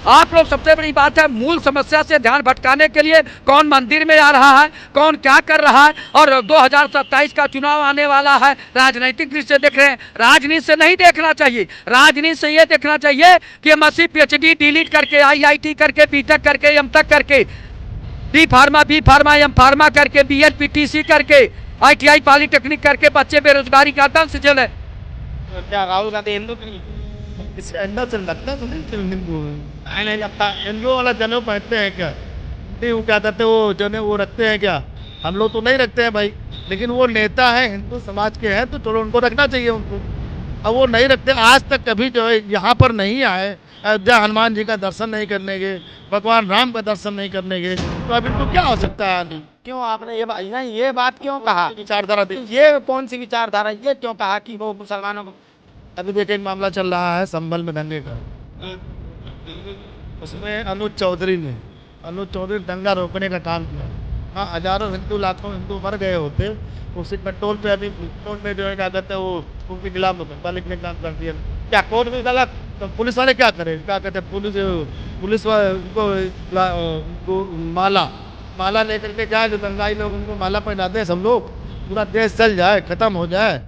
आप लोग सबसे बड़ी बात है मूल समस्या से ध्यान भटकाने के लिए कौन मंदिर में आ रहा है, कौन क्या कर रहा है, और 2027 का चुनाव आने वाला है, राजनीतिक दृष्टि से देख रहे हैं। राजनीति से नहीं देखना चाहिए, राजनीति से ये देखना चाहिए कि एमएससी पीएचडी डिलीट करके, आईआईटी करके, बीटेक करके, एमटेक करके, बी फार्मा एम फार्मा करके, बीएड पीटीसी करके, आईटीआई पॉलिटेक्निक करके बच्चे बेरोजगारी का दंश झेले। क्या राहुल गांधी हिंदू इस अंदर से लगता है हिंदू नहीं लगता। हिंदू वाला जनेऊ पहनते हैं क्या? नहीं, वो क्या कहते हैं, वो जनेऊ वो रखते हैं क्या? हम लोग तो नहीं रखते हैं भाई, लेकिन वो नेता है, हिंदू समाज के हैं, तो चलो उनको रखना चाहिए उनको। अब वो नहीं रखते, आज तक कभी जो है यहाँ पर नहीं आए, अयोध्या हनुमान जी का दर्शन नहीं करने गए, भगवान राम का दर्शन नहीं करने गए, तो अभी तो क्या हो सकता है? क्यों आपने ये बात क्यों कहा? विचारधारा ये कौन सी विचारधारा, ये क्यों कहा कि वो मुसलमानों को? अभी देखिए एक मामला चल रहा है संभल में दंगे का, उसमें अनुज चौधरी ने दंगा रोकने का काम किया। हाँ, हजारों हिंदू, लाखों हिंदू मर गए होते, उसी पेट्रोल पे अभी कोर्ट में जो है क्या कहते हैं वो उनके खिलाफ मुकदमा लिखने का काम कर दिया। क्या कोर्ट में गलत, तो पुलिस वाले क्या करें? क्या कहते हैं पुलिस उनको माला लेकर के जाए, जो दंगाई लोग उनको माला पहनाते हैं, सब लोग पूरा देश चल जाए, खत्म हो जाए।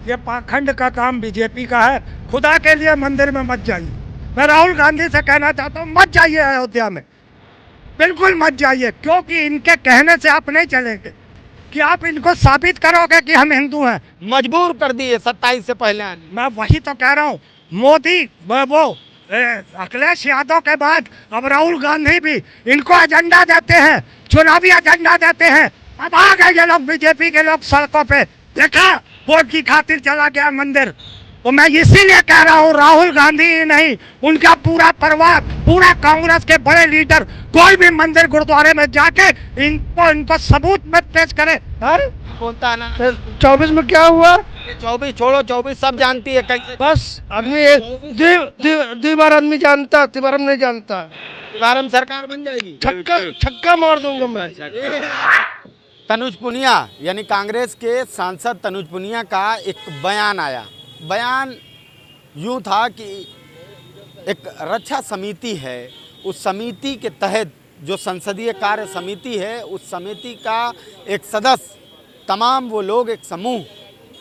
ये पाखंड का काम बीजेपी का है। खुदा के लिए मंदिर में मत जाइए। मैं राहुल गांधी से कहना चाहता हूँ, मत जाइए अयोध्या में, बिल्कुल मत जाइए, क्योंकि इनके कहने से आप नहीं चलेंगे कि आप इनको साबित करोगे कि हम हिंदू हैं। मजबूर कर दिए 27 से पहले आने। मैं वही तो कह रहा हूँ, मोदी वो अखिलेश यादव के बाद अब राहुल गांधी भी इनको एजेंडा देते हैं, चुनावी एजेंडा देते हैं। अब आ गए ये लोग, बीजेपी के लोग सड़कों पे, देखा वोट की खातिर चला गया मंदिर। तो मैं इसीलिए कह रहा हूँ, राहुल गांधी ही नहीं, उनका पूरा परिवार, पूरा कांग्रेस के बड़े लीडर कोई भी मंदिर गुरुद्वारे में जाके इनको सबूत में पेश करे। बोलता ना 24 में क्या हुआ? 24 छोड़ो, 24 सब जानती है। बस आदमी दीवार आदमी जानता, तिवारम नहीं जानता। तिवारम सरकार बन जाएगी, छक्का मार दूंगा मैं। तनुज पुनिया यानी कांग्रेस के सांसद तनुज पुनिया का एक बयान आया। बयान यूँ था कि एक रक्षा समिति है, उस समिति के तहत जो संसदीय कार्य समिति है, उस समिति का एक सदस्य, तमाम वो लोग, एक समूह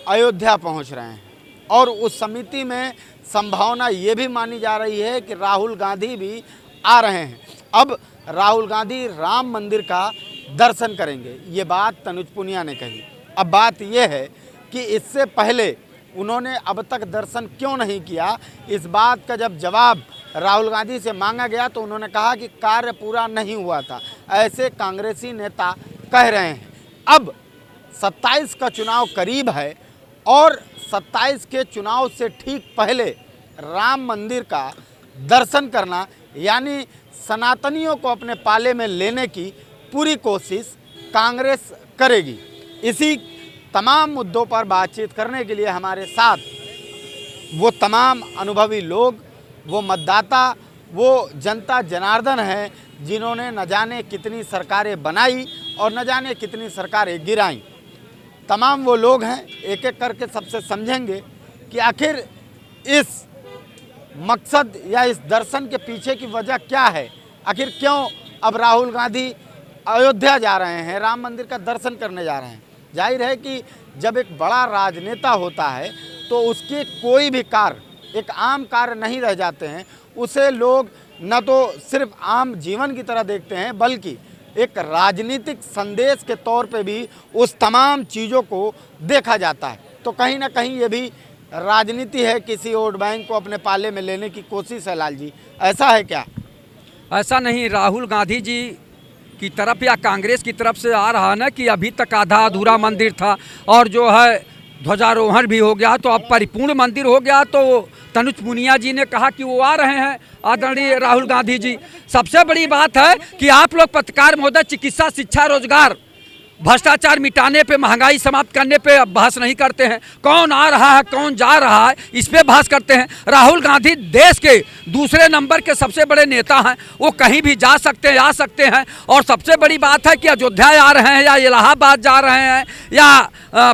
अयोध्या पहुंच रहे हैं, और उस समिति में संभावना ये भी मानी जा रही है कि राहुल गांधी भी आ रहे हैं। अब राहुल गांधी राम मंदिर का दर्शन करेंगे, ये बात तनुज पुनिया ने कही। अब बात यह है कि इससे पहले उन्होंने अब तक दर्शन क्यों नहीं किया, इस बात का जब जवाब राहुल गांधी से मांगा गया तो उन्होंने कहा कि कार्य पूरा नहीं हुआ था, ऐसे कांग्रेसी नेता कह रहे हैं। अब 27 का चुनाव करीब है, और 27 के चुनाव से ठीक पहले राम मंदिर का दर्शन करना, यानी सनातनियों को अपने पाले में लेने की पूरी कोशिश कांग्रेस करेगी। इसी तमाम मुद्दों पर बातचीत करने के लिए हमारे साथ वो तमाम अनुभवी लोग, वो मतदाता, वो जनता जनार्दन हैं जिन्होंने न जाने कितनी सरकारें बनाई और न जाने कितनी सरकारें गिराई। तमाम वो लोग हैं, एक एक करके सबसे समझेंगे कि आखिर इस मकसद या इस दर्शन के पीछे की वजह क्या है। आखिर क्यों अब राहुल गांधी अयोध्या जा रहे हैं, राम मंदिर का दर्शन करने जा रहे हैं। जाहिर है कि जब एक बड़ा राजनेता होता है तो उसके कोई भी कार्य एक आम कार्य नहीं रह जाते हैं, उसे लोग न तो सिर्फ आम जीवन की तरह देखते हैं, बल्कि एक राजनीतिक संदेश के तौर पे भी उस तमाम चीज़ों को देखा जाता है। तो कहीं ना कहीं ये भी राजनीति है, किसी वोट बैंक को अपने पाले में लेने की कोशिश है। लाल जी, ऐसा है क्या? ऐसा नहीं, राहुल गांधी जी की तरफ या कांग्रेस की तरफ से आ रहा ना कि अभी तक आधा अधूरा मंदिर था और जो है ध्वजारोहण भी हो गया तो अब परिपूर्ण मंदिर हो गया। तो तनुज पुनिया जी ने कहा कि वो आ रहे हैं, आदरणीय राहुल गांधी जी। सबसे बड़ी बात है कि आप लोग पत्रकार महोदय चिकित्सा, शिक्षा, रोजगार, भ्रष्टाचार मिटाने पे, महंगाई समाप्त करने पे बहस नहीं करते हैं। कौन आ रहा है, कौन जा रहा है, इस पे बहस करते हैं। राहुल गांधी देश के दूसरे नंबर के सबसे बड़े नेता हैं, वो कहीं भी जा सकते हैं, आ सकते हैं। और सबसे बड़ी बात है कि अयोध्या आ रहे हैं या इलाहाबाद जा रहे हैं या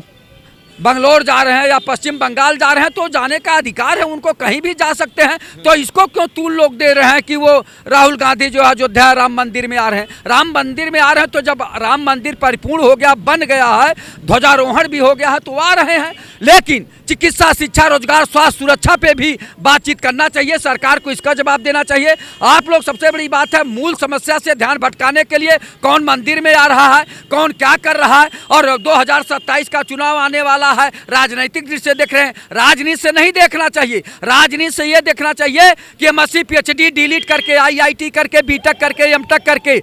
बंगलोर जा रहे हैं या पश्चिम बंगाल जा रहे हैं तो जाने का अधिकार है उनको, कहीं भी जा सकते हैं। तो इसको क्यों तूल लोग दे रहे हैं कि वो राहुल गांधी जो है अयोध्या राम मंदिर में आ रहे हैं? राम मंदिर में आ रहे हैं तो जब राम मंदिर परिपूर्ण हो गया, बन गया है, ध्वजारोहण भी हो गया है तो आ रहे हैं। लेकिन चिकित्सा, शिक्षा, रोजगार, स्वास्थ्य, सुरक्षा पे भी बातचीत करना चाहिए, सरकार को इसका जवाब देना चाहिए। आप लोग, सबसे बड़ी बात है, मूल समस्या से ध्यान भटकाने के लिए कौन मंदिर में आ रहा है, कौन क्या कर रहा है, और 2027 का चुनाव आने वाला है, राजनीतिक दृष्टि से देख रहे हैं। राजनीति से नहीं देखना चाहिए, राजनीति से ये देखना चाहिए कि हम 80 PhD डिलीट करके, IIT करके, BTech करके, MTech करके,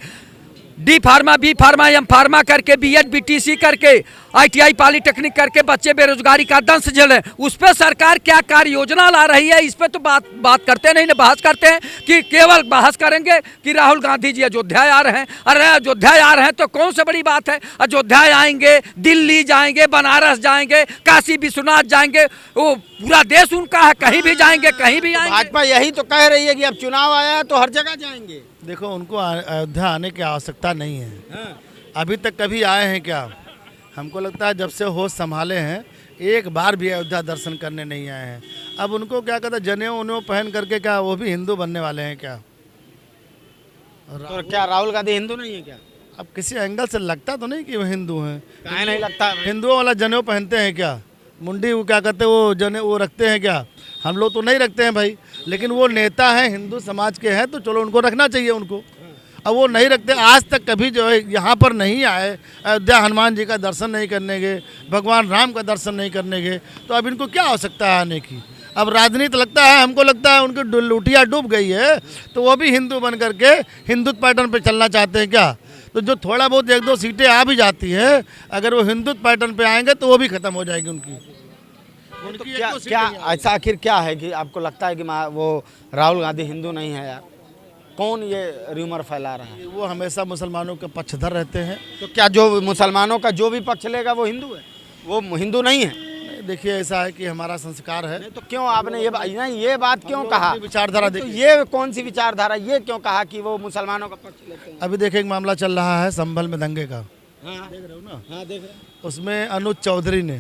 D pharma, B pharma, M pharma करके, BEd BTC करके, ITI पॉलिटेक्निक करके बच्चे बेरोजगारी का दंश झेले। उस पर सरकार क्या कार्य योजना ला रही है, इस पर तो बात करते नहीं ना, बहस करते हैं कि केवल बहस करेंगे कि राहुल गांधी जी अयोध्या आ रहे हैं। अरे अयोध्या आ रहे हैं तो कौन सी बड़ी बात है? अयोध्या आएंगे, दिल्ली जाएंगे, बनारस जाएंगे, काशी विश्वनाथ जाएंगे, वो पूरा देश उनका है, कहीं भी जाएंगे, कहीं भी आएंगे। भाजपा यही तो कह रही है कि अब चुनाव आया है तो हर जगह जाएंगे। देखो, उनको अयोध्या आने की आवश्यकता नहीं है। अभी तक कभी आए हैं क्या? हमको लगता है जब से होश संभाले हैं एक बार भी अयोध्या दर्शन करने नहीं आए हैं। अब उनको क्या कहते हैं, जनेऊ उनेऊ पहन करके क्या वो भी हिंदू बनने वाले हैं क्या? तो क्या राहुल गांधी हिंदू नहीं है क्या? अब किसी एंगल से लगता तो नहीं कि वो हिंदू हैं। काहे नहीं लगता? हिंदुओं वाला जनेऊ पहनते हैं क्या? मुंडी वो क्या कहते हैं, वो जनेऊ वो रखते हैं क्या? हम लोग तो नहीं रखते हैं भाई, लेकिन वो नेता हैं, हिंदू समाज के हैं, तो चलो उनको रखना चाहिए उनको। अब वो नहीं रखते, आज तक कभी जो है यहाँ पर नहीं आए, अयोध्या हनुमान जी का दर्शन नहीं करने गए, भगवान राम का दर्शन नहीं करने गए, तो अब इनको क्या आवश्यकता है आने की? अब राजनीति लगता है, हमको लगता है उनकी लुटिया डूब गई है, तो वो भी हिंदू बन करके हिंदुत्व पैटर्न पे चलना चाहते हैं क्या? तो जो थोड़ा बहुत 1-2 सीटें आ भी जाती है, अगर वो हिंदुत्व पैटर्न पे आएंगे तो वो भी खत्म हो जाएगी उनकी। तो क्या ऐसा आखिर क्या है कि आपको लगता है कि वो राहुल गांधी हिंदू नहीं है यार? कौन ये र्यूमर फैला रहा है? वो हमेशा मुसलमानों के पक्षधर रहते हैं। तो क्या जो मुसलमानों का जो भी पक्ष लेगा वो हिंदू है? वो हिंदू नहीं है? देखिए, ऐसा है कि हमारा संस्कार है। नहीं तो क्यों आपने ये बात क्यों कहा? विचारधारा तो देखिए, ये कौन सी विचारधारा, ये क्यों कहा कि वो मुसलमानों का पक्ष लेते हैं? अभी देखिए एक मामला चल रहा है संभल में दंगे का, हाँ देख रहे हो ना? हाँ देख रहे। उसमें अनुज चौधरी ने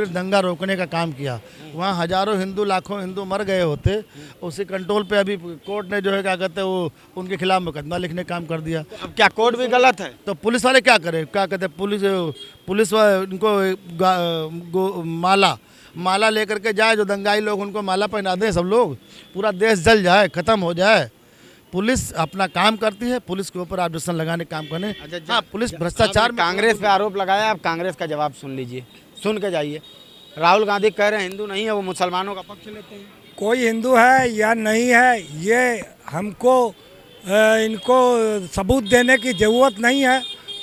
दंगा रोकने का काम किया। वहाँ हजारों हिंदू, लाखों हिंदू मर गए होते, उसी कंट्रोल पे अभी कोर्ट ने जो है क्या कहते हैं वो उनके खिलाफ मुकदमा लिखने का काम कर दिया। अब क्या कोर्ट भी गलत है? तो पुलिस वाले क्या करें, क्या कहते हैं, पुलिस उनको माला लेकर के जाए, जो दंगाई लोग उनको माला पहना दें, सब लोग, पूरा देश जल जाए, खत्म हो जाए। पुलिस अपना काम करती है, पुलिस के ऊपर ऑब्जेक्शन लगाने का काम करने। हाँ, पुलिस भ्रष्टाचार में कांग्रेस पे आरोप लगाया, आप कांग्रेस का जवाब सुन लीजिए, सुन के जाइए। राहुल गांधी कह रहे हैं हिंदू नहीं है, वो मुसलमानों का पक्ष लेते हैं। कोई हिंदू है या नहीं है, ये हमको इनको सबूत देने की ज़रूरत नहीं है।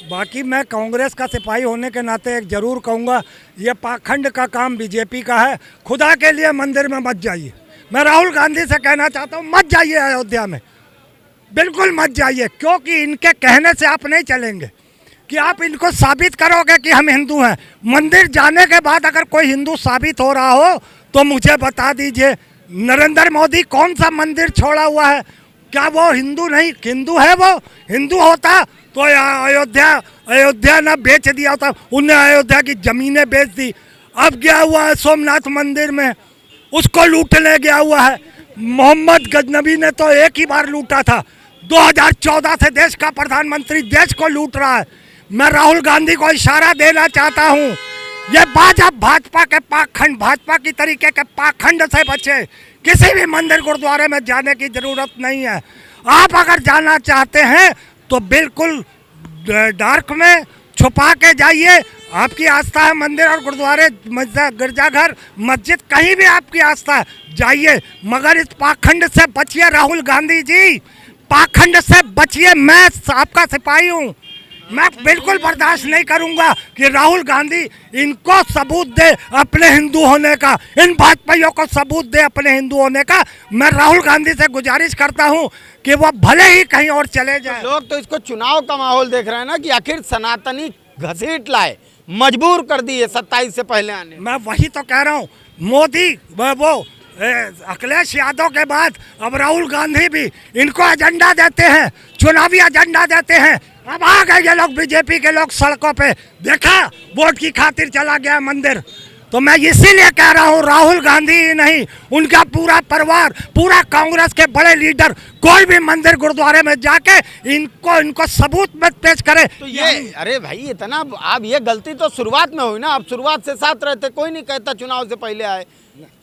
बाकी मैं कांग्रेस का सिपाही होने के नाते एक ज़रूर कहूँगा, ये पाखंड का काम बीजेपी का है। खुदा के लिए मंदिर में मत जाइए। मैं राहुल गांधी से कहना चाहता हूँ, मत जाइए अयोध्या में, बिल्कुल मत जाइए, क्योंकि इनके कहने से आप नहीं चलेंगे कि आप इनको साबित करोगे कि हम हिंदू हैं। मंदिर जाने के बाद अगर कोई हिंदू साबित हो रहा हो तो मुझे बता दीजिए। नरेंद्र मोदी कौन सा मंदिर छोड़ा हुआ है? क्या वो हिंदू नहीं, हिंदू है? वो हिंदू होता तो अयोध्या ना बेच दिया होता। उन्हें अयोध्या की ज़मीनें बेच दी। अब गया हुआ है सोमनाथ मंदिर में, उसको लूटने गया हुआ है। मोहम्मद गजनबी ने तो एक ही बार लूटा था, 2014 से देश का प्रधानमंत्री देश को लूट रहा है। मैं राहुल गांधी को इशारा देना चाहता हूँ, ये भाजपा के पाखंड, भाजपा की तरीके के पाखंड से बचे। किसी भी मंदिर गुरुद्वारे में जाने की जरूरत नहीं है। आप अगर जाना चाहते हैं तो बिल्कुल डार्क में छुपा के जाइए। आपकी आस्था है मंदिर और गुरुद्वारे, गिरजाघर, मस्जिद, कहीं भी आपकी आस्था है, जाइए, मगर इस पाखंड से बचिए। राहुल गांधी जी, पाखंड से बचिए। मैं आपका सिपाही हूँ, मैं बिल्कुल बर्दाश्त नहीं करूंगा कि राहुल गांधी इनको सबूत दे अपने हिंदू होने का, इन भाजपाइयों को सबूत दे अपने हिंदू होने का। मैं राहुल गांधी से गुजारिश करता हूं कि वो भले ही कहीं और चले जाए। लोग तो इसको चुनाव का माहौल देख रहे हैं ना, कि आखिर सनातनी घसीट लाए, मजबूर कर दिए 27 से पहले आने। मैं वही तो कह रहा हूँ, मोदी वो अखिलेश यादव के बाद अब राहुल गांधी भी इनको एजेंडा देते हैं, चुनावी एजेंडा देते हैं। अब आ गए ये लोग बीजेपी के लोग सड़कों पे, देखा वोट की खातिर चला गया मंदिर। तो मैं इसीलिए कह रहा हूँ राहुल गांधी ही नहीं, उनका पूरा परिवार, पूरा कांग्रेस के बड़े लीडर कोई भी मंदिर गुरुद्वारे में जाके इनको सबूत में पेश करे। तो ये अरे भाई इतना आप ये गलती तो शुरुआत में हुई ना। आप शुरुआत से साथ रहते, कोई नहीं कहता चुनाव से पहले आए,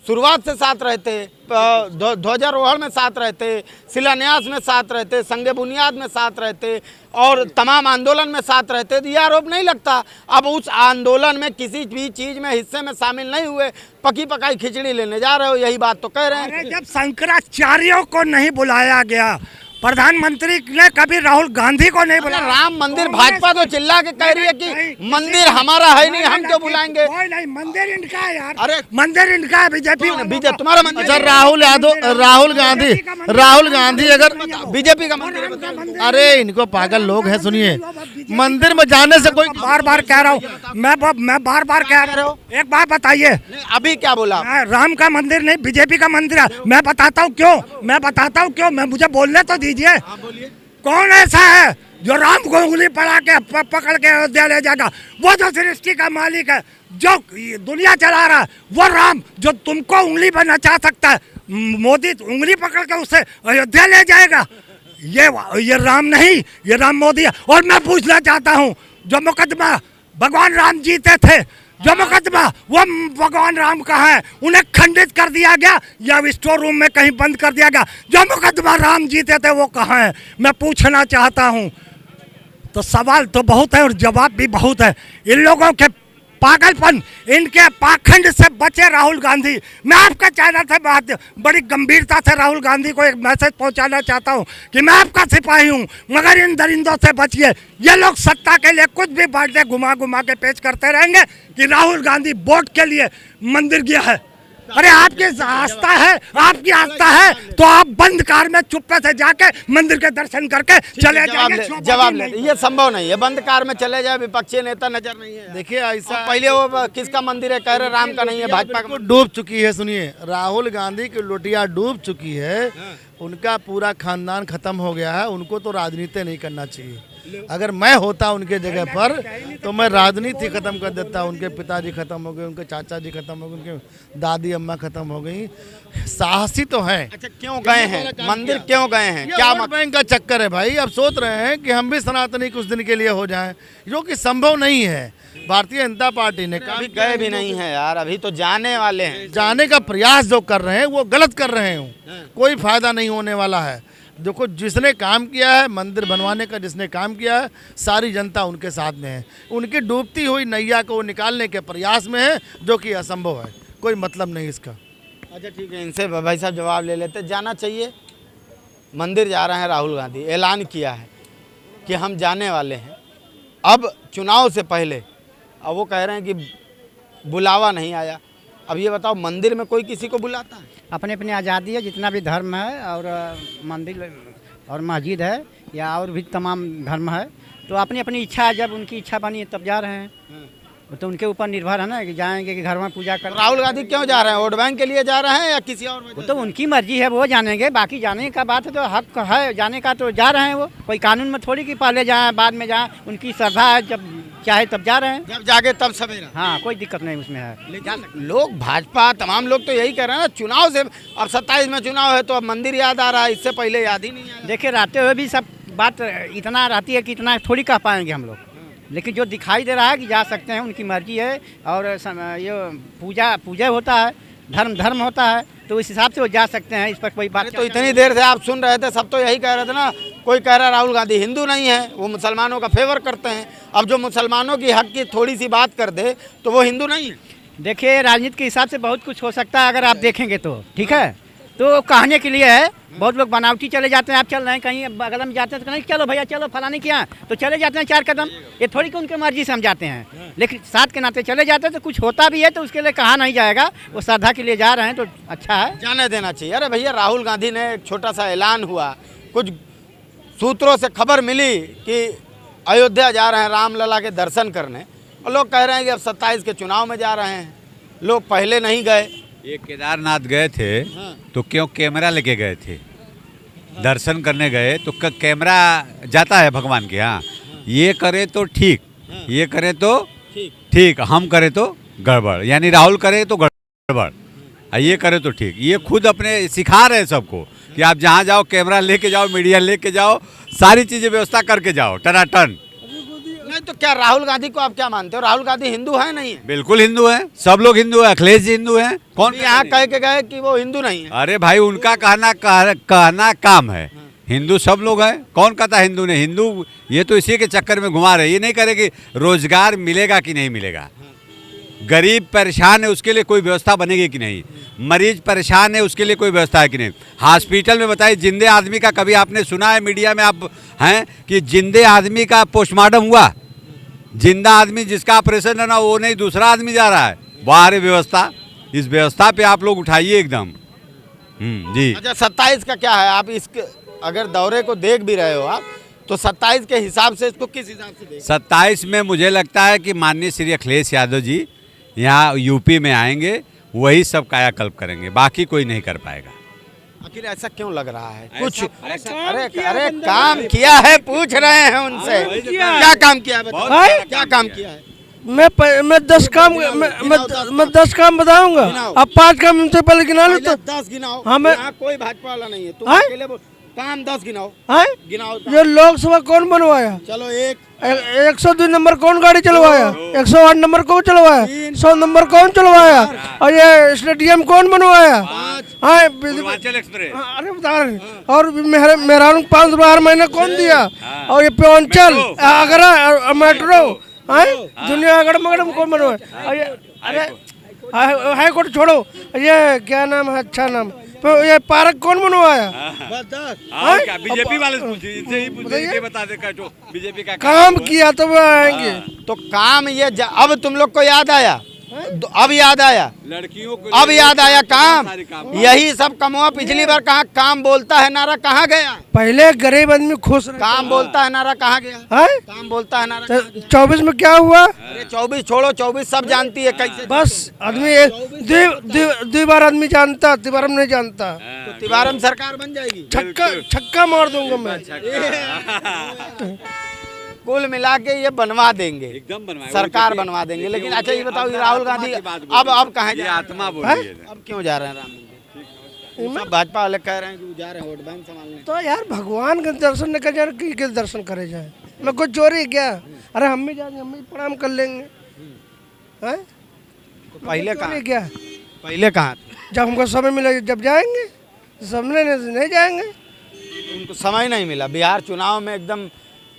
शुरुआत से साथ रहते, ध्वजारोहण में साथ रहते, शिलान्यास में साथ रहते, संगे बुनियाद में साथ रहते और तमाम आंदोलन में साथ रहते, तो ये आरोप नहीं लगता। अब उस आंदोलन में किसी भी चीज में हिस्से में शामिल नहीं हुए, पकी पकाई खिचड़ी लेने जा रहे हो, यही बात तो कह रहे हैं। जब शंकराचार्यों को नहीं बुलाया गया, प्रधानमंत्री ने कभी राहुल गांधी को नहीं बुलाया। राम मंदिर भाजपा तो चिल्ला के कह रही है कि मंदिर हमारा है नहीं, हम क्यों बुलाएंगे? नहीं, मंदिर इनका है यार। अरे मंदिर इनका है, बीजेपी तुम्हारा मंदिर। अच्छा राहुल गांधी अगर बीजेपी का मंदिर है। अरे इनको पागल लोग हैं, सुनिए, मंदिर में जाने से कोई बार बार कह रहा हूँ मैं बार बार कह रहा हूँ, एक बात बताइए। अभी क्या बोला? राम का मंदिर नहीं, बीजेपी का मंदिर है। मैं बताता हूँ क्यों, मैं मुझे बोलने तो दीजिए। कौन ऐसा है जो राम को उंगली पड़ा के पकड़ के अयोध्या ले जाएगा? वो जो सृष्टि का मालिक है, जो दुनिया चला रहा है, वो राम जो तुमको उंगली पर नचा सकता है, मोदी उंगली पकड़ के उसे अयोध्या ले जाएगा? ये राम नहीं, ये राम मोदी है। और मैं पूछना चाहता हूँ, जो मुकदमा भगवान राम जीते थे, जो मुकदमा वो भगवान राम का है, उन्हें खंडित कर दिया गया या स्टोर रूम में कहीं बंद कर दिया गया? जो मुकदमा राम जीते थे वो कहाँ है? मैं पूछना चाहता हूँ। तो सवाल तो बहुत है और जवाब भी बहुत है। इन लोगों के पागलपन, इनके पाखंड से बचे राहुल गांधी। मैं आपका चैनल से बात बड़ी गंभीरता से राहुल गांधी को एक मैसेज पहुंचाना चाहता हूं कि मैं आपका सिपाही हूं, मगर इन दरिंदों से बचिए। ये लोग सत्ता के लिए कुछ भी बातें घुमा घुमा के पेश करते रहेंगे कि राहुल गांधी वोट के लिए मंदिर गया है। अरे आपकी आस्था है तो आप बंद कार में चुप्पे से जाके मंदिर के दर्शन करके चले जाएंगे। जवाब ले, ये संभव नहीं है, बंद कार में चले जाए, विपक्षी नेता नजर नहीं है। देखिए ऐसा पहले वो किसका मंदिर है कह रहे, राम का नहीं है, भाजपा का। डूब चुकी है। सुनिए, राहुल गांधी की लोटिया डूब चुकी है, उनका पूरा खानदान खत्म हो गया है, उनको तो राजनीति नहीं करना चाहिए। अगर मैं होता उनके जगह पर तो मैं राजनीति खत्म कर देता। उनके पिताजी खत्म हो गए, उनके चाचा जी खत्म हो गए, उनके दादी अम्मा खत्म हो गई। साहसी तो है। अच्छा क्यों गए हैं मंदिर, क्यों गए हैं? क्या वोट बैंक का चक्कर है भाई। अब सोच रहे हैं कि हम भी सनातनी कुछ दिन के लिए हो जाएं, जो कि संभव नहीं है। भारतीय जनता पार्टी ने अभी गए भी नहीं है यार, अभी तो जाने वाले हैं। जाने का प्रयास जो कर रहे हैं वो गलत कर रहे हैं, कोई फायदा नहीं होने वाला है। देखो, जिसने काम किया है मंदिर बनवाने का, जिसने काम किया है, सारी जनता उनके साथ में है। उनकी डूबती हुई नैया को निकालने के प्रयास में है, जो कि असंभव है, कोई मतलब नहीं इसका। अच्छा ठीक है, इनसे भाई साहब जवाब ले लेते। जाना चाहिए, मंदिर जा रहे हैं राहुल गांधी, ऐलान किया है कि हम जाने वाले हैं अब चुनाव से पहले। अब वो कह रहे हैं कि बुलावा नहीं आया। अब ये बताओ, मंदिर में कोई किसी को बुलाता है? अपने अपनी आज़ादी है, जितना भी धर्म है और मंदिर और मस्जिद है या और भी तमाम धर्म है, तो अपनी अपनी इच्छा है। जब उनकी इच्छा बनी तब जा रहे हैं, तो उनके ऊपर निर्भर है ना कि जाएंगे कि घर में पूजा कर। राहुल गांधी क्यों जा रहे हैं? वोट बैंक के लिए जा रहे हैं या किसी और वजह? वो तो उनकी मर्जी है, वो जानेंगे। बाकी जाने का बात है, तो हक है जाने का, तो जा रहे हैं। वो कोई कानून में थोड़ी कि पहले जाएं बाद में जाएं, उनकी श्रद्धा है, जब चाहे तब जा रहे हैं। जब जागे तब सवेरा। हाँ, कोई दिक्कत नहीं उसमें है। लेकिन लोग, भाजपा तमाम लोग तो यही कह रहे हैं ना, चुनाव से अब 27 में चुनाव है तो अब मंदिर याद आ रहा है, इससे पहले याद ही नहीं आया। देखिए, रहते हुए भी सब बात इतना रहती है कि इतना थोड़ी कह पाएंगे हम लोग। लेकिन जो दिखाई दे रहा है कि जा सकते हैं, उनकी मर्जी है। और ये पूजा होता है, धर्म होता है, तो इस हिसाब से वो जा सकते हैं। इस पर कोई बात तो इतनी देर से आप सुन रहे थे, सब तो यही कह रहे थे ना। कोई कह रहा राहुल गांधी हिंदू नहीं है, वो मुसलमानों का फेवर करते हैं। अब जो मुसलमानों की हक की थोड़ी सी बात कर दे तो वो हिंदू नहीं है। देखिए, राजनीति के हिसाब से बहुत कुछ हो सकता है, अगर आप देखेंगे तो। ठीक है, तो कहने के लिए है। बहुत लोग बनावटी चले जाते हैं। आप चल रहे हैं कहीं बगल में जाते हैं तो नहीं, चलो भैया चलो फलाने के यहाँ, तो चले जाते हैं 4 कदम। ये थोड़ी कि उनके मर्जी से हम जाते हैं, लेकिन साथ के नाते चले जाते हैं। तो कुछ होता भी है तो उसके लिए कहा नहीं जाएगा। वो श्रद्धा के लिए जा रहे हैं तो अच्छा है, जाने देना चाहिए। अरे भैया, राहुल गांधी ने एक छोटा सा ऐलान हुआ, कुछ सूत्रों से खबर मिली कि अयोध्या जा रहे हैं रामलला के दर्शन करने, और लोग कह रहे हैं कि अब 27 के चुनाव में जा रहे हैं। लोग पहले नहीं गए। ये केदारनाथ गए थे तो क्यों कैमरा लेके गए थे? दर्शन करने गए तो कैमरा जाता है भगवान के यहाँ, ये करे तो ठीक, ये करे तो ठीक। ठीक, हम करे तो गड़बड़, यानी राहुल करे तो गड़बड़, ये करे तो ठीक। ये खुद अपने सिखा रहे हैं सबको कि आप जहाँ जाओ कैमरा लेके जाओ, मीडिया लेके जाओ, सारी चीज़ें व्यवस्था करके जाओ टनाटन। नहीं तो क्या राहुल गांधी को आप क्या मानते हो? राहुल गांधी हिंदू है नहीं है? बिल्कुल हिंदू है, सब लोग हिंदू है, अखिलेश जी हिंदू हैं। कौन यहाँ कह के गए कि वो हिंदू नहीं है। अरे भाई उनका कहना काम है, हिंदू सब लोग हैं। कौन कहता हिंदू ने? हिंदू ये तो इसी के चक्कर में घुमा रहे, ये नहीं करे कि रोजगार मिलेगा कि नहीं मिलेगा, गरीब परेशान है उसके लिए कोई व्यवस्था बनेगी कि नहीं, मरीज परेशान है उसके लिए कोई व्यवस्था है कि नहीं। हॉस्पिटल में बताइए, जिंदे आदमी का कभी आपने सुना है मीडिया में आप हैं कि जिंदे आदमी का पोस्टमार्टम हुआ? जिंदा आदमी जिसका ऑपरेशन है ना, वो नहीं, दूसरा आदमी जा रहा है। बाहर व्यवस्था, इस व्यवस्था पे आप लोग उठाइए एकदम। जी। अच्छा 27 का क्या है? आप इसके अगर दौरे को देख भी रहे हो आप, तो 27 के हिसाब से इसको किस हिसाब से देख? 27 में मुझे लगता है कि माननीय श्री अखिलेश यादव जी यहाँ यूपी में आएंगे, वही सब कायाकल्प करेंगे, बाकी कोई नहीं कर पाएगा। आखिर ऐसा क्यों लग रहा है? कुछ अरे काम किया है, पूछ रहे हैं उनसे, क्या काम किया है बताओ? क्या काम किया है? मैं 10 काम मैं 10 काम बताऊंगा। गिनाओ। अब 5 काम उनसे पहले गिना लो तो 10 गिनाओ। हाँ, मैं- यहाँ कोई भाजपा वाला नहीं है, तुम हाँ? अकेले बोल। काम 10 गिनाओ। है गिनाओ। ये लोकसभा कौन बनवाया? चलो एक 102 नंबर कौन गाड़ी चलवाया? 108 नंबर कौन चलवाया? 100 नंबर कौन चलवाया? और ये स्टेडियम कौन बनवाया? हाँ पूर्वांचल एक्सप्रेस। अरे बता रहे। और मेहरान 5 रुपये हर महीने कौन दिया? और ये पूर्वांचल आगरा मेट्रो दुनिया अगड़ मगड़ में कौन बनवाया? अरे हाई कोर्ट छोड़ो, ये क्या नाम है, अच्छा नाम, तो ये पार्क कौन बनवाया? बीजेपी वाले से पूछिए, इनसे ही पूछिए कि बता दे का जो बीजेपी का काम किया तो वो आएंगे। तो काम ये अब तुम लोग को याद आया? अब याद आया? लड़कियों को अब याद आया काम? यही सब कमवा पिछली बार कहाँ काम बोलता है नारा कहाँ गया? पहले गरीब आदमी खुश रहे। काम बोलता है नारा कहाँ गया? है? काम बोलता है नारा तो कहाँ गया? 24 में क्या हुआ? अरे 24 छोड़ो, 24 सब जानती है कैसे। बस आदमी दो बार आदमी जानता, तिबारम नहीं जानता। तो तिवारम सरकार बन जाएगी। छक्का मार दूंगा मैं। कुल मिला के ये बनवा देंगे, एकदम बनवाएंगे। सरकार बनवा देंगे। लेकिन अच्छा ये बताओ, ये राहुल गांधी अब कहाँ ये जा रहे हैं? आत्मा बोल रही है। अब क्यों जा रहे हैं राम मंदिर? सब भाजपा वाले कह रहे हैं कि वो जा रहे हैं वोट बैंक संभालने। तो यार भगवान के दर्शन नहीं कर जाए, के दर्शन करे जाए? मैं कुछ चोरी क्या? अरे हम भी जाएंगे, हम भी प्रणाम कर लेंगे। हैं? तो पहले चोरी कहाँ? क्या? पहले कहाँ थे? जब हमको समय मिलेगा जब जाएंगे, समय नहीं जाएंगे। उनको समय नहीं मिला। बिहार चुनाव में एकदम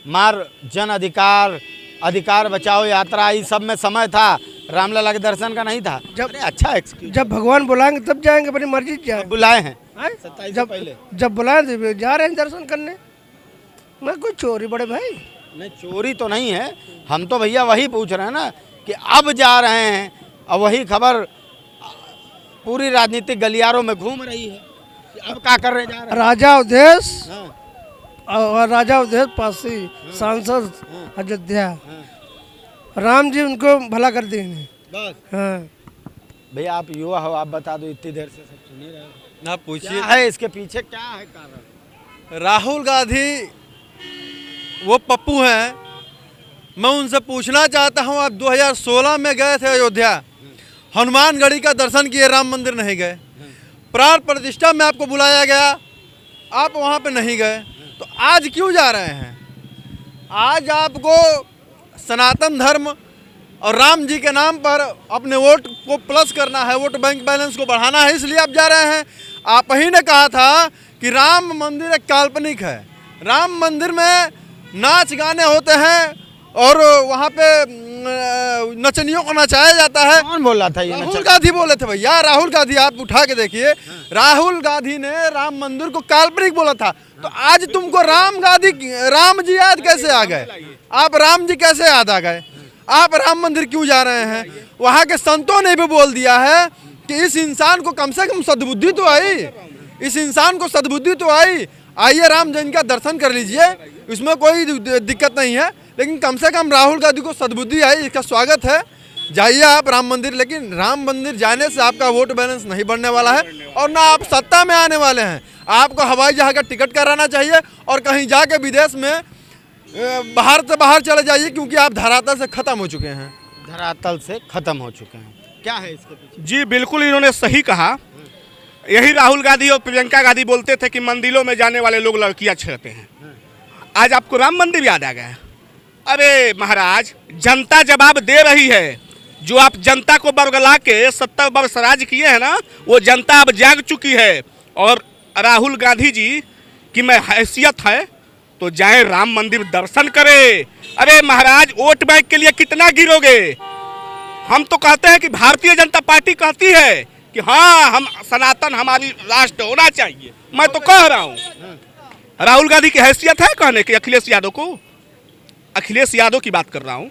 मार जन अधिकार बचाओ यात्रा, इस सब में समय था, रामलला के दर्शन का नहीं था। जब अच्छा एक्सक्यूज जब भगवान बुलाएंगे तब जाएंगे, अपनी मर्जी से जाए। बुलाए हैं हैं? 27 जब पहले जब बुलाए तो जा रहे हैं दर्शन करने। मैं कोई चोरी बड़े भाई। नहीं, चोरी तो नहीं है, हम तो भैया वही पूछ रहे हैं ना कि अब जा रहे हैं, और वही खबर पूरी राजनीतिक गलियारों में घूम रही है कि अब क्या कर रहे जा रहे हैं। राजा अवधेश हाँ, और राजा अवधेश पासी सांसद अयोध्या, राम जी उनको भला कर देंगे। बस हाँ भैया आप युवा हो, आप बता दो, इतनी देर से सब सुन ही रहे हो, ना पूछिए। क्या है इसके पीछे, क्या है कारण? राहुल गांधी वो पप्पू हैं, मैं उनसे पूछना चाहता हूं, आप 2016 में गए थे अयोध्या, हनुमानगढ़ी का दर्शन किए, राम मंदिर नहीं गए। प्राण प्रतिष्ठा में आपको बुलाया गया, आप वहां पे नहीं गए, तो आज क्यों जा रहे हैं? आज आपको सनातन धर्म और राम जी के नाम पर अपने वोट को प्लस करना है, वोट बैंक बैलेंस को बढ़ाना है, इसलिए आप जा रहे हैं। आप ही ने कहा था कि राम मंदिर एक काल्पनिक है, राम मंदिर में नाच गाने होते हैं और वहाँ पे नचनियों को नचाया जाता है। कौन बोला था ये? राहुल गांधी बोले थे भैया, राहुल गांधी, आप उठा के देखिए, राहुल गांधी ने राम मंदिर को काल्पनिक बोला था। तो आज तुमको राम जी याद कैसे आ गए? आप राम जी कैसे याद आ गए? आप राम मंदिर क्यों जा रहे हैं? वहाँ के संतों ने भी बोल दिया है कि इस इंसान को कम से कम सद्बुद्धि तो आई, इस इंसान को सद्बुद्धि तो आई, आइए राम जन का दर्शन कर लीजिए, इसमें कोई दिक्कत नहीं है, लेकिन कम से कम राहुल गांधी को सद्बुद्धि आई, इसका स्वागत है, जाइए आप राम मंदिर। लेकिन राम मंदिर जाने से आपका वोट बैलेंस नहीं बढ़ने वाला है और ना आप सत्ता में आने वाले हैं। आपको हवाई जहाज का टिकट कराना चाहिए और कहीं जाके विदेश में बाहर से बाहर चले जाइए, क्योंकि आप धरातल से ख़त्म हो चुके हैं। धरातल से खत्म हो चुके हैं। क्या है इसके पीछे? जी बिल्कुल, इन्होंने सही कहा। यही राहुल गांधी और प्रियंका गांधी बोलते थे कि मंदिरों में जाने वाले लोग लड़कियां छेड़ते हैं। आज आपको राम मंदिर याद आ गया। अरे महाराज, जनता जवाब दे रही है। जो आप जनता को बरगला के 70 वर्ष राज किए हैं ना, वो जनता अब जाग चुकी है। और राहुल गांधी जी की मैं हैसियत है तो जाएं राम मंदिर दर्शन करें। अरे महाराज, वोट बैंक के लिए कितना गिरोगे? हम तो कहते हैं कि भारतीय जनता पार्टी कहती है कि हाँ, हम सनातन, हमारी राष्ट्र होना चाहिए। मैं तो कह रहा हूँ, राहुल गांधी की हैसियत है कहने की अखिलेश यादव को? अखिलेश यादव की बात कर रहा हूँ।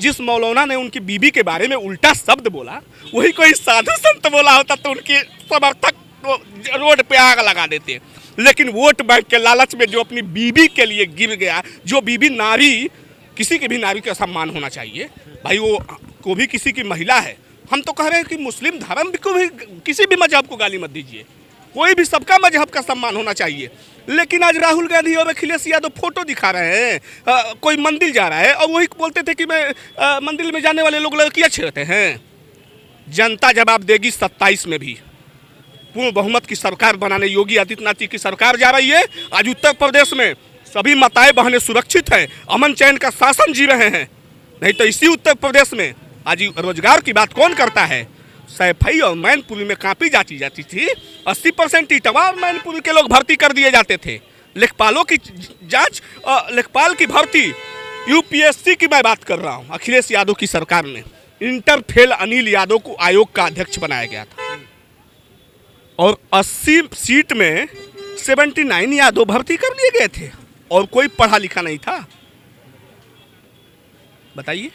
जिस मौलाना ने उनकी बीबी के बारे में उल्टा शब्द बोला, वही कोई साधु संत बोला होता तो उनके समर्थक तो रोड पे आग लगा देते। लेकिन वोट बैंक के लालच में जो अपनी बीबी के लिए गिर गया, जो बीबी नारी, किसी की भी नारी का सम्मान होना चाहिए भाई, वो भी किसी की महिला है। हम तो कह रहे हैं कि मुस्लिम धर्म को भी, किसी भी मजहब को गाली मत दीजिए, कोई भी, सबका मजहब का सम्मान होना चाहिए। लेकिन आज राहुल गांधी और अखिलेश यादव फोटो दिखा रहे हैं, कोई मंदिर जा रहा है और वही बोलते थे कि मैं मंदिर में जाने वाले लोग लड़कियां छेड़ते हैं। जनता जवाब देगी 27 में भी। पूर्ण बहुमत की सरकार बनाने योगी आदित्यनाथ जी की सरकार जा रही है। आज उत्तर प्रदेश में सभी माताएं बहनें सुरक्षित हैं, अमन चैन का शासन जी रहे हैं। नहीं तो इसी उत्तर प्रदेश में आज रोजगार की बात कौन करता है? सैफई और मैनपुरी में कापी जाती थी, 80% इटवा और मैनपुरी के लोग भर्ती कर दिए जाते थे। लेखपालों की जांच, लेखपाल की भर्ती, यूपीएससी की मैं बात कर रहा हूँ। अखिलेश यादव की सरकार में इंटर फेल अनिल यादव को आयोग का अध्यक्ष बनाया गया था और 80 सीट में 79 यादव भर्ती कर लिए गए थे और कोई पढ़ा लिखा नहीं था। बताइए।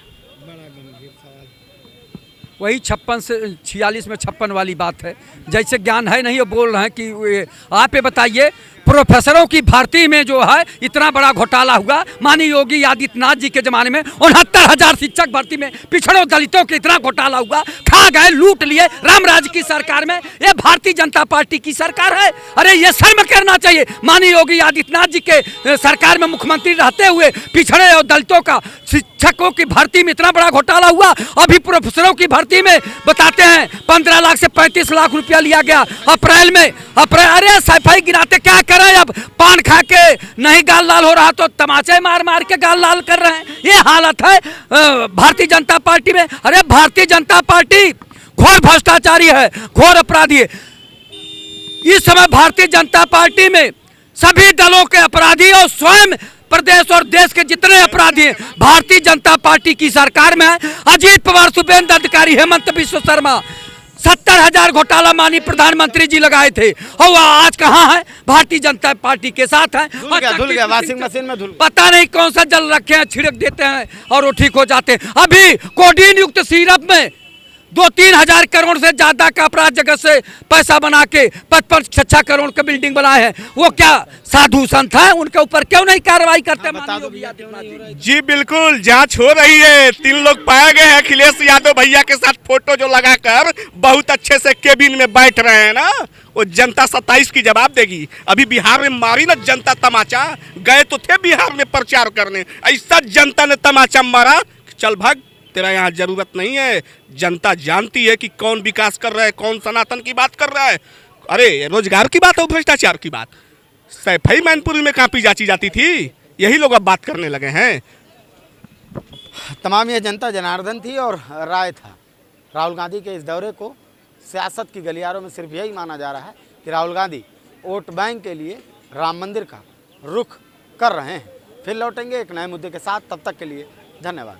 वही 56 से 46 में 56 वाली बात है। जैसे ज्ञान है नहीं, वो बोल रहे हैं कि आप ये बताइए, प्रोफेसरों की भर्ती में जो है इतना बड़ा घोटाला हुआ। माननीय योगी आदित्यनाथ जी के ज़माने में 69,000 शिक्षक भर्ती में पिछड़ों दलितों के इतना घोटाला हुआ, खा गए, लूट लिए। रामराज की सरकार में ये भारतीय जनता पार्टी की सरकार है। अरे ये शर्म करना चाहिए। माननीय योगी आदित्यनाथ जी के सरकार में मुख्यमंत्री रहते हुए पिछड़े और दलितों का शिक्षकों की भर्ती में इतना बड़ा घोटाला हुआ। अभी प्रोफेसरों की भर्ती में बताते हैं 15 लाख से 35 लाख रुपया लिया गया अप्रैल में। अरे सफाई गिराते क्या करें? अब पान खा के नहीं गाल लाल हो रहा तो तमाचे मार मार के गाल लाल कर रहे हैं। ये हालत है भारतीय जनता पार्टी में। अरे भारतीय जनता पार्टी घोर भ्रष्टाचारी है, घोर अपराधी है। इस समय भारतीय जनता पार्टी में सभी दलों के अपराधी और स्वयं प्रदेश और देश के जितने अपराधी हैं भारतीय जनता पार्टी की सरकार में है। अजीत पवार, शुभेंदु अधिकारी, हेमंत बिश्व शर्मा, 70,000 घोटाला माननीय प्रधानमंत्री जी लगाए थे और वो आज कहाँ है? भारतीय जनता पार्टी के साथ है। धुल गया वॉशिंग मशीन में, धुल पता नहीं कौन सा जल रखे हैं, छिड़क देते हैं और वो ठीक हो जाते हैं। अभी कोडीन युक्त सिरप में 2-3 हजार करोड़ से ज्यादा का अपराध जगत से पैसा बना के 5-6 करोड़ का बिल्डिंग बनाए हैं। वो क्या साधु संत है? उनके ऊपर क्यों नहीं कार्रवाई करते? जी बिल्कुल, जांच हो रही है। 3 लोग पाए गए हैं अखिलेश यादव भैया के साथ फोटो जो लगाकर बहुत अच्छे से केबिन में बैठ रहे हैं ना। वो जनता 27 की जवाब देगी। अभी बिहार में मारी ना जनता तमाचा, गए तो थे बिहार में प्रचार करने, ऐसा जनता ने तमाचा मारा, चल भाग, तेरा यहाँ जरूरत नहीं है। जनता जानती है कि कौन विकास कर रहा है, कौन सनातन की बात कर रहा है। अरे रोजगार की बात है, भ्रष्टाचार की बात सैफई मैनपुरी में कापी जाती थी, यही लोग अब बात करने लगे हैं। तमाम ये जनता जनार्दन थी और राय था। राहुल गांधी के इस दौरे को सियासत की गलियारों में सिर्फ यही माना जा रहा है कि राहुल गांधी वोट बैंक के लिए राम मंदिर का रुख कर रहे हैं। फिर लौटेंगे एक नए मुद्दे के साथ, तब तक के लिए धन्यवाद।